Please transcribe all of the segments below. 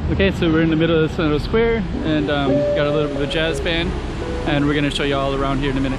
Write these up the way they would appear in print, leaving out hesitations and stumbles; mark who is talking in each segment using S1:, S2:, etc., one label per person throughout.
S1: Okay, so we're in the middle of the Senado Square and got a little bit of a jazz band, and we're gonna show you all around here in a minute.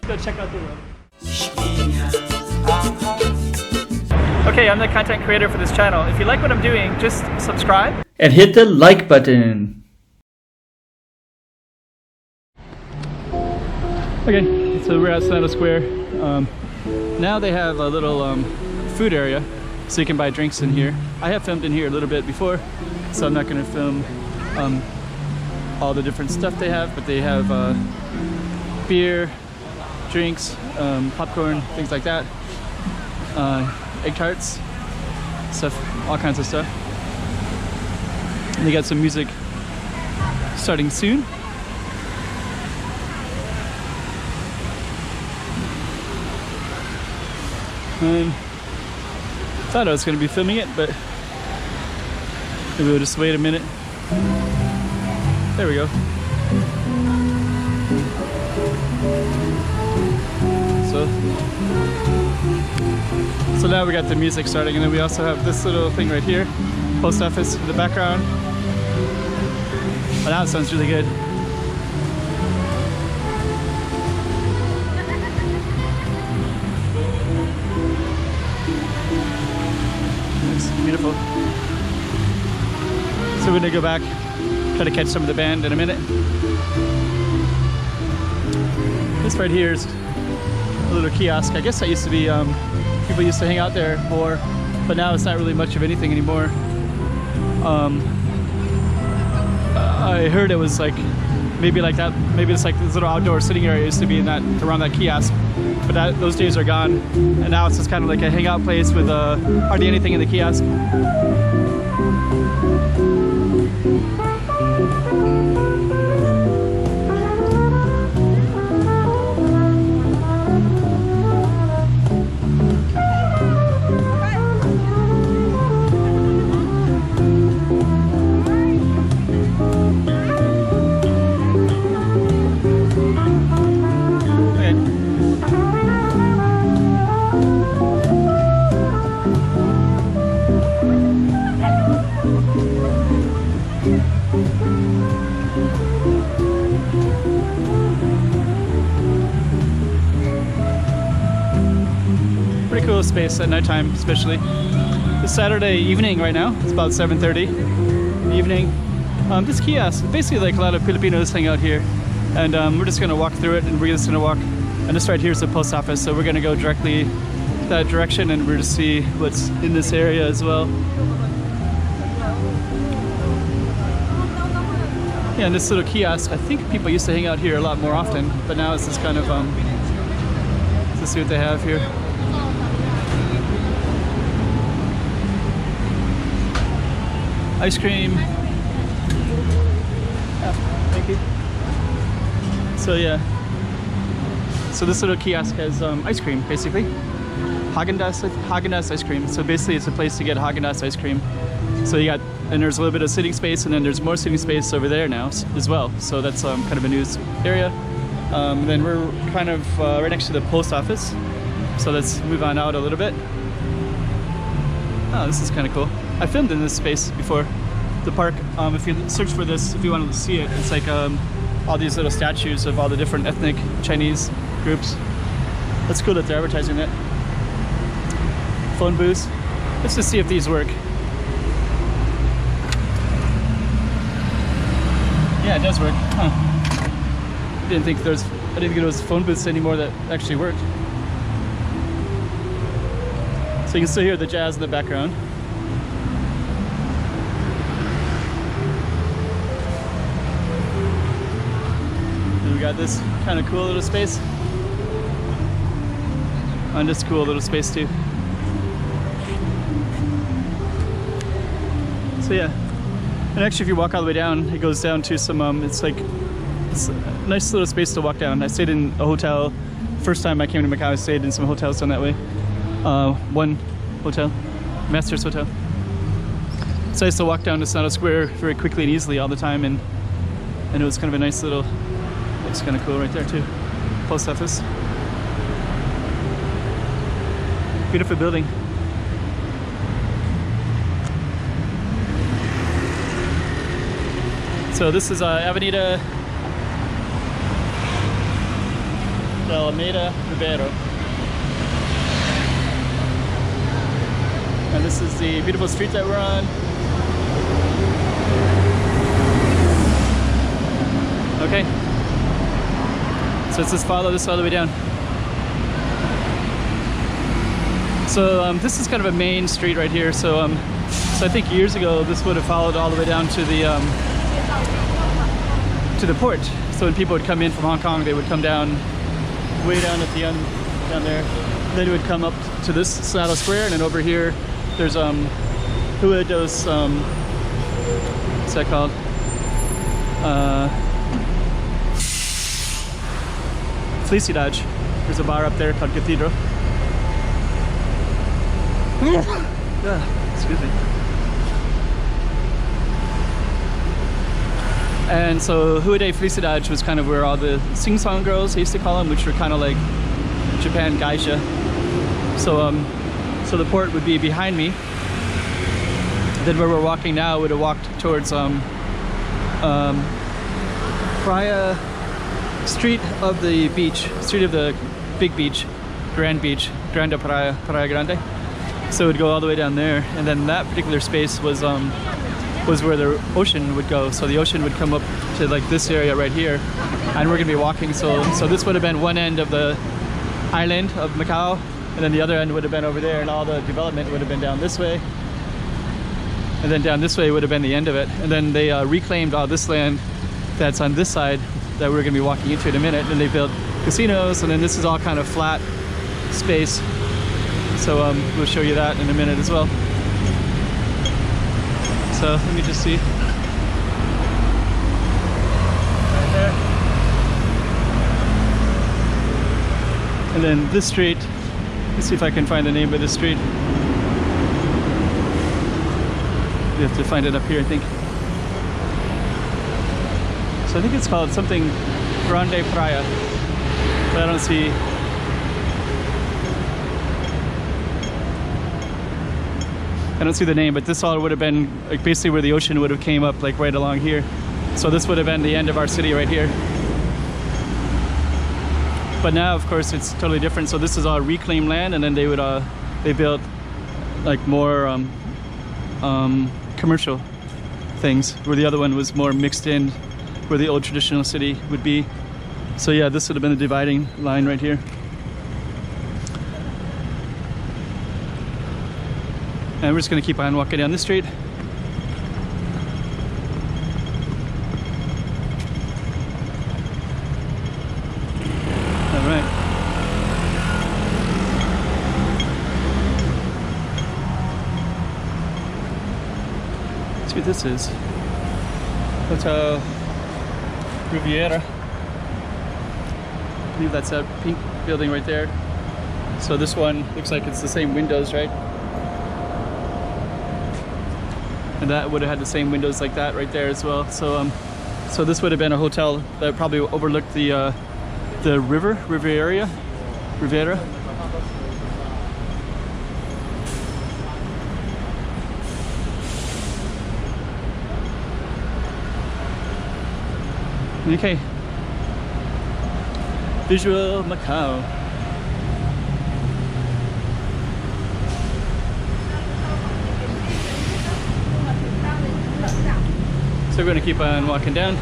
S1: Go check out the room. Okay, I'm the content creator for this channel. If you like what I'm doing, just subscribe and hit the like button. Okay, so we're at Senado Square. Now they have a little food area, so you can buy drinks in here. I have filmed in here a little bit before, so I'm not going to film all the different stuff they have, but they have beer, drinks, popcorn, things like that, egg tarts, stuff, all kinds of stuff. And they got some music starting soon. Thought I was going to be filming it, but maybe we'll just wait a minute. There we go. So now we got the music starting, and then we also have this little thing right here, post office in the background. Oh, now it sounds really good. Beautiful. So we're gonna go back, try to catch some of the band in a minute. This right here is a little kiosk. I guess that used to be, people used to hang out there more, but now it's not really much of anything anymore. I heard it was like, maybe like that, maybe it's like this little outdoor sitting area used to be in that, around that kiosk. But those days are gone, and now it's just kind of like a hangout place with hardly anything in the kiosk. Pretty cool space at nighttime, especially. It's Saturday evening right now. It's about 7:30 in the evening. This kiosk, basically like a lot of Filipinos hang out here, and we're just gonna walk through it, and we're just gonna walk. And this right here is the post office, so we're gonna go directly that direction, and we're just see what's in this area as well. Yeah, and this little kiosk, I think people used to hang out here a lot more often, but now it's just kind of let's see what they have here. Ice cream. Oh, thank you. So yeah. So this little kiosk has ice cream, basically. Häagen-Dazs ice cream. So basically it's a place to get Häagen-Dazs ice cream. So you got, and there's a little bit of sitting space, and then there's more sitting space over there now as well. So that's kind of a news area. Then we're kind of right next to the post office. So let's move on out a little bit. Oh, this is kind of cool. I filmed in this space before, the park. If you search for this, if you wanted to see it, it's like all these little statues of all the different ethnic Chinese groups. That's cool that they're advertising that. Phone booths. Let's just see if these work. Yeah, it does work. Huh. I didn't think there was phone booths anymore that actually worked. So you can still hear the jazz in the background. And we got this kind of cool little space. And this cool little space too. So yeah. And actually if you walk all the way down, it goes down to some, it's a nice little space to walk down. I stayed in a hotel. First time I came to Macau, I stayed in some hotels down that way. One hotel, Master's Hotel. So I used to walk down to Senado Square very quickly and easily all the time, and it was kind of a nice little, looks kind of cool right there too, post office. Beautiful building. So this is Avenida Almeida, Ribeiro. And this is the beautiful street that we're on. Okay. So let's just follow this all the way down. So this is kind of a main street right here. So so I think years ago this would have followed all the way down to the port. So when people would come in from Hong Kong, they would come down, way down at the end, down there. Then it would come up to this Senado Square, and then over here, there's who does what's that called? Felicidade. There's a bar up there called Cathedral. Excuse me. And so Rua de Felicidade was kind of where all the sing-song girls, they used to call them, which were kind of like Japan geisha. So so the port would be behind me. Then where we're walking now would have walked towards Praia, street of the beach, street of the big beach, Grand Beach, Grande Praia, Praia Grande. So it would go all the way down there, and then that particular space was where the ocean would go. So the ocean would come up to like this area right here, and we're gonna be walking. So this would have been one end of the island of Macau, and then the other end would have been over there, and all the development would have been down this way. And then down this way would have been the end of it. And then they reclaimed all this land that's on this side that we're gonna be walking into in a minute, and they built casinos, and then this is all kind of flat space. So we'll show you that in a minute as well. So let me just see. Right there. And then this street, let's see if I can find the name of this street. We have to find it up here, I think. So I think it's called something Grande Praia, but I don't see. I don't see the name, but this all would have been like basically where the ocean would have came up, like right along here. So this would have been the end of our city right here. But now, of course, it's totally different. So this is all reclaimed land, and then they would they built like more commercial things, where the other one was more mixed in, where the old traditional city would be. So yeah, this would have been the dividing line right here. And we're just going to keep on walking down this street. All right. Let's see what this is. Hotel Ribeiro. I believe that's that pink building right there. So this one looks like it's the same windows, right? And that would have had the same windows like that right there as well. So so this would have been a hotel that probably overlooked the river, Riviera. Okay. Visual Macau. So we're going to keep on walking down.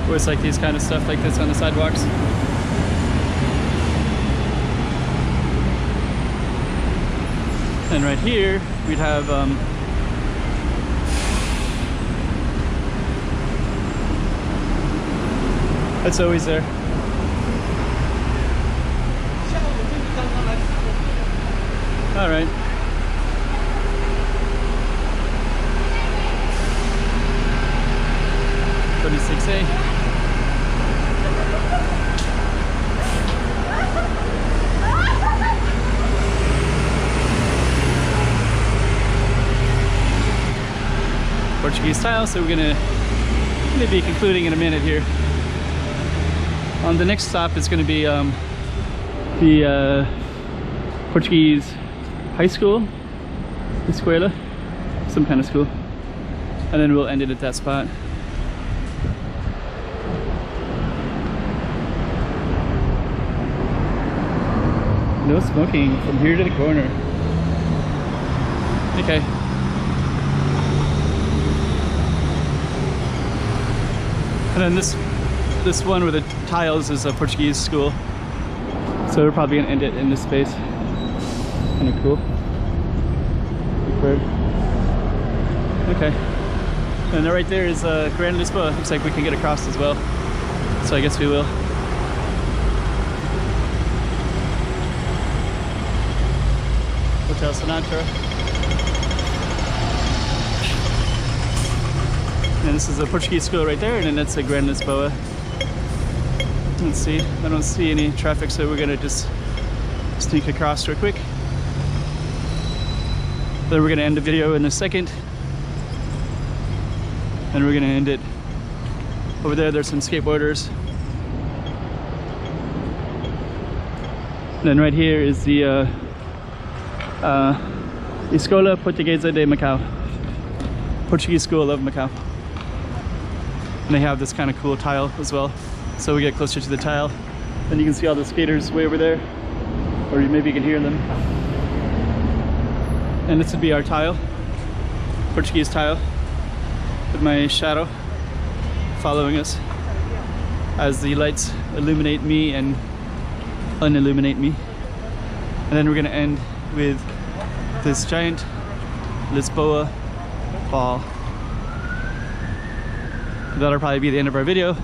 S1: Always like these kind of stuff like this on the sidewalks. And right here we'd have it's always there. All right. $26A. Portuguese tile, so we're gonna be concluding in a minute here. The next stop is gonna be the Portuguese high school, escola, some kind of school, and then we'll end it at that spot. No smoking from here to the corner. Okay. And then this one with the tiles is a Portuguese school. So we're probably gonna end it in this space. Kind of cool. Big bird. Okay. And right there is Grand Lisboa. Looks like we can get across as well. So I guess we will. Hotel Senado. And this is a Portuguese school right there, and then that's a Grand Lisboa. Let's see, I don't see any traffic, so we're gonna just sneak across real quick. Then we're gonna end the video in a second. And we're gonna end it over there. There's some skateboarders. And then right here is the Escola Portuguesa de Macao, Portuguese School of Macau. And they have this kind of cool tile as well. So we get closer to the tile, then you can see all the skaters way over there, or maybe you can hear them. And this would be our tile, Portuguese tile, with my shadow following us as the lights illuminate me and unilluminate me. And then we're gonna end with this giant Lisboa ball. That'll probably be the end of our video.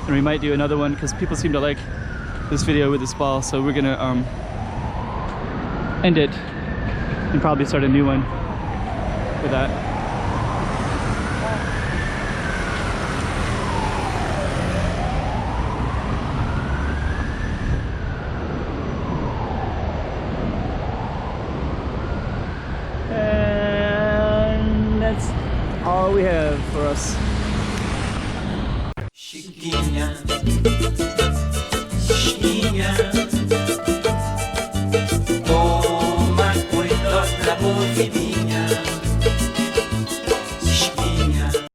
S1: And we might do another one because people seem to like this video with this ball, so we're gonna end it and probably start a new one with that. And that's all we have for us. Chiquinha.